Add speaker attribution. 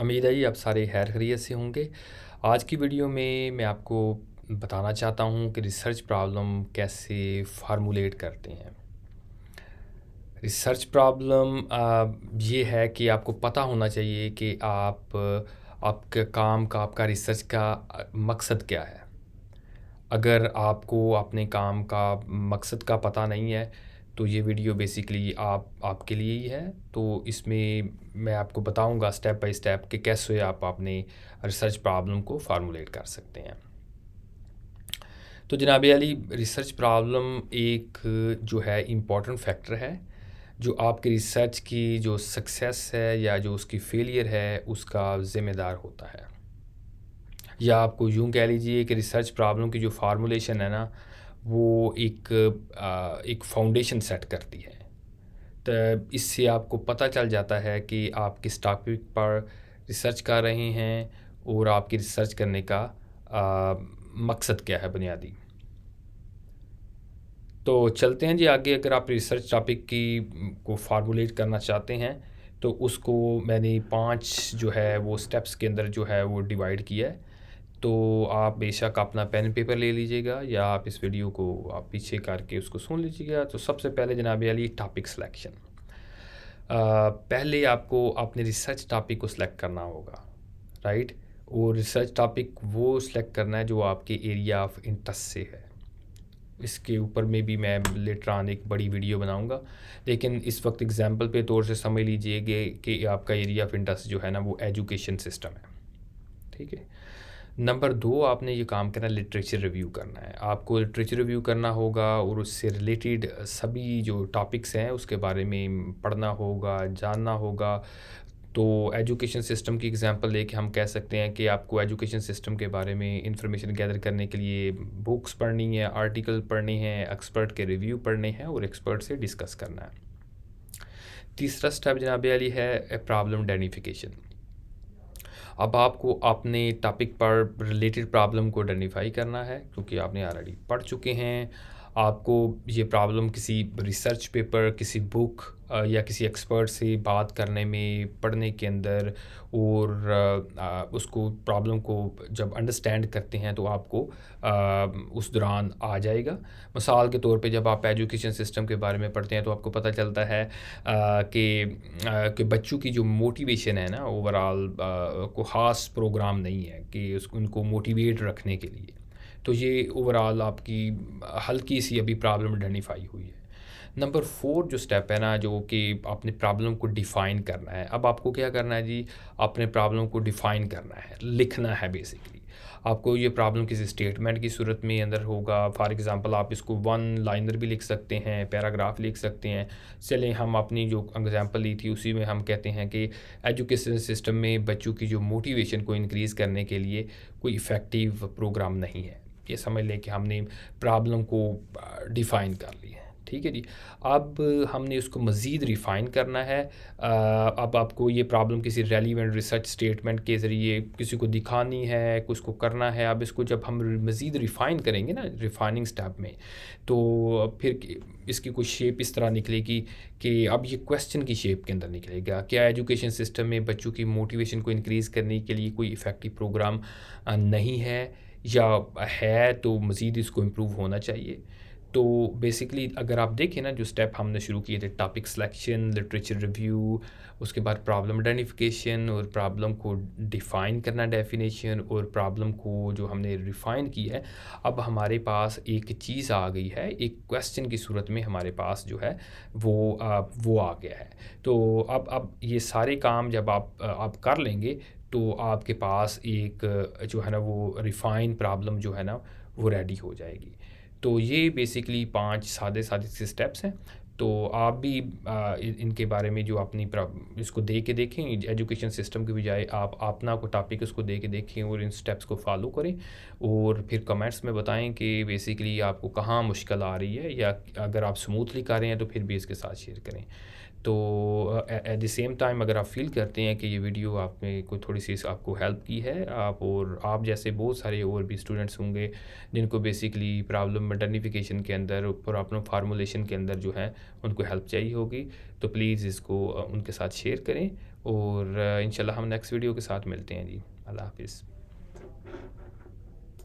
Speaker 1: उम्मीद है जी आप सारे खैर खैरियत से होंगे। आज की वीडियो में मैं आपको बताना चाहता हूँ कि रिसर्च प्रॉब्लम कैसे फार्मूलेट करते हैं। रिसर्च प्रॉब्लम ये है कि आपको पता होना चाहिए कि आपके काम का आपका रिसर्च का मकसद क्या है। अगर आपको अपने काम का मकसद का पता नहीं है तो ये वीडियो बेसिकली आपके लिए ही है। तो इसमें मैं आपको बताऊंगा स्टेप बाय स्टेप कि कैसे आप अपने रिसर्च प्रॉब्लम को फार्मूलेट कर सकते हैं। तो जनाब अली, रिसर्च प्रॉब्लम एक जो है इम्पॉर्टेंट फैक्टर है जो आपकी रिसर्च की जो सक्सेस है या जो उसकी फेलियर है उसका ज़िम्मेदार होता है। या आपको यूँ कह लीजिए कि रिसर्च प्रॉब्लम की जो फार्मूलेशन है ना, वो एक फाउंडेशन सेट करती है। तो इससे आपको पता चल जाता है कि आप किस टॉपिक पर रिसर्च कर रहे हैं और आपकी रिसर्च करने का मकसद क्या है बुनियादी। तो चलते हैं जी आगे। अगर आप रिसर्च टॉपिक की को फार्मूलेट करना चाहते हैं तो उसको मैंने 5 जो है वो स्टेप्स के अंदर जो है वो डिवाइड किया है। तो आप बेशक अपना पेन पेपर ले लीजिएगा या आप इस वीडियो को आप पीछे करके उसको सुन लीजिएगा। तो सबसे पहले जनाब अली, टॉपिक सिलेक्शन। पहले आपको अपने रिसर्च टॉपिक को सिलेक्ट करना होगा, राइट। और रिसर्च टॉपिक वो सिलेक्ट करना है जो आपके एरिया ऑफ इंटरेस्ट से है। इसके ऊपर में भी मैं लेटर ऑन एक बड़ी वीडियो बनाऊंगा, लेकिन इस वक्त एग्जांपल के तौर से समझ लीजिए कि आपका एरिया ऑफ इंटरेस्ट जो है ना वो एजुकेशन सिस्टम है, ठीक है। नंबर 2, आपने ये काम करना है, लिटरेचर रिव्यू करना है। आपको लिटरेचर रिव्यू करना होगा और उससे रिलेटेड सभी जो टॉपिक्स हैं उसके बारे में पढ़ना होगा, जानना होगा। तो एजुकेशन सिस्टम की एग्जांपल लेके हम कह सकते हैं कि आपको एजुकेशन सिस्टम के बारे में इंफॉर्मेशन गैदर करने के लिए बुक्स पढ़नी है, आर्टिकल पढ़ने हैं, एक्सपर्ट के रिव्यू पढ़ने हैं और एक्सपर्ट से डिस्कस करना है। तीसरा स्टेप जनाब अली है प्रॉब्लम आइडेंटिफिकेशन। अब आपको अपने टॉपिक पर रिलेटेड प्रॉब्लम को आइडेंटिफाई करना है क्योंकि आपने ऑलरेडी पढ़ चुके हैं। आपको ये प्रॉब्लम किसी रिसर्च पेपर, किसी बुक या किसी एक्सपर्ट से बात करने में, पढ़ने के अंदर और उसको प्रॉब्लम को जब अंडरस्टैंड करते हैं तो आपको उस दौरान आ जाएगा। मिसाल के तौर पे जब आप एजुकेशन सिस्टम के बारे में पढ़ते हैं तो आपको पता चलता है कि बच्चों की जो मोटिवेशन है ना ओवरऑल को ख़ास प्रोग्राम नहीं है कि उनको मोटिवेट रखने के लिए। तो ये ओवरऑल आपकी हल्की सी अभी प्रॉब्लम आइडेंटिफाई हुई है। नंबर 4 जो स्टेप है ना, जो कि आपने प्रॉब्लम को डिफ़ाइन करना है। अब आपको क्या करना है जी, अपने प्रॉब्लम को डिफ़ाइन करना है, लिखना है बेसिकली। आपको ये प्रॉब्लम किसी स्टेटमेंट की सूरत में अंदर होगा। फॉर एग्ज़ाम्पल आप इसको वन लाइनर भी लिख सकते हैं, पैराग्राफ लिख सकते हैं। चलें हम अपनी जो एग्ज़ाम्पल ली थी उसी में हम कहते हैं कि एजुकेशन सिस्टम में बच्चों की जो मोटिवेशन को इंक्रीज़ करने के लिए कोई इफ़ेक्टिव प्रोग्राम नहीं है। ये समझ लें कि हमने प्रॉब्लम को डिफ़ाइन कर लिया है, ठीक है जी। अब हमने उसको मज़ीद रिफ़ाइन करना है। अब आपको ये प्रॉब्लम किसी रेलिवेंट रिसर्च स्टेटमेंट के ज़रिए किसी को दिखानी है, कुछ को करना है। अब इसको जब हम मज़ीद रिफ़ाइन करेंगे ना रिफ़ाइनिंग स्टेप में, तो फिर इसकी कोई शेप इस तरह निकलेगी कि अब ये क्वेश्चन की शेप के अंदर निकलेगा। क्या एजुकेशन सिस्टम में बच्चों की मोटिवेशन को इंक्रीज़ करने के लिए कोई इफ़ेक्टिव प्रोग्राम नहीं है, या है तो मज़ीद इसको इम्प्रूव होना चाहिए। तो बेसिकली अगर आप देखें ना, जो स्टेप हमने शुरू किए थे, टॉपिक सिलेक्शन, लिटरेचर रिव्यू, उसके बाद प्रॉब्लम आइडेंटिफिकेशन और प्रॉब्लम को डिफ़ाइन करना, डेफिनेशन, और प्रॉब्लम को जो हमने रिफ़ाइन की है, अब हमारे पास एक चीज़ आ गई है, एक क्वेश्चन की सूरत में हमारे पास जो है वो आ गया है। तो अब ये सारे काम जब आप कर लेंगे तो आपके पास एक जो है ना वो रिफ़ाइन प्रॉब्लम जो है ना वो रेडी हो जाएगी। तो ये बेसिकली 5 सादे-सादे से स्टेप्स हैं। तो आप भी इनके बारे में जो अपनी इसको दे के देखें, एजुकेशन सिस्टम की बजाय आप अपना को टॉपिक इसको दे के देखें और इन स्टेप्स को फॉलो करें और फिर कमेंट्स में बताएं कि बेसिकली आपको कहाँ मुश्किल आ रही है, या अगर आप स्मूथली कर रहे हैं तो फिर भी इसके साथ शेयर करें। तो एट द सेम टाइम अगर आप फील करते हैं कि ये वीडियो आप में कोई थोड़ी सी आपको हेल्प की है, आप जैसे बहुत सारे और भी स्टूडेंट्स होंगे जिनको बेसिकली प्रॉब्लम आइडेंटिफिकेशन के अंदर, प्रॉब्लम फार्मूलेशन के अंदर जो है उनको हेल्प चाहिए होगी, तो प्लीज़ इसको उनके साथ शेयर करें और इंशाल्लाह हम नेक्स्ट वीडियो के साथ मिलते हैं जी। अल्लाह हाफ़िज़।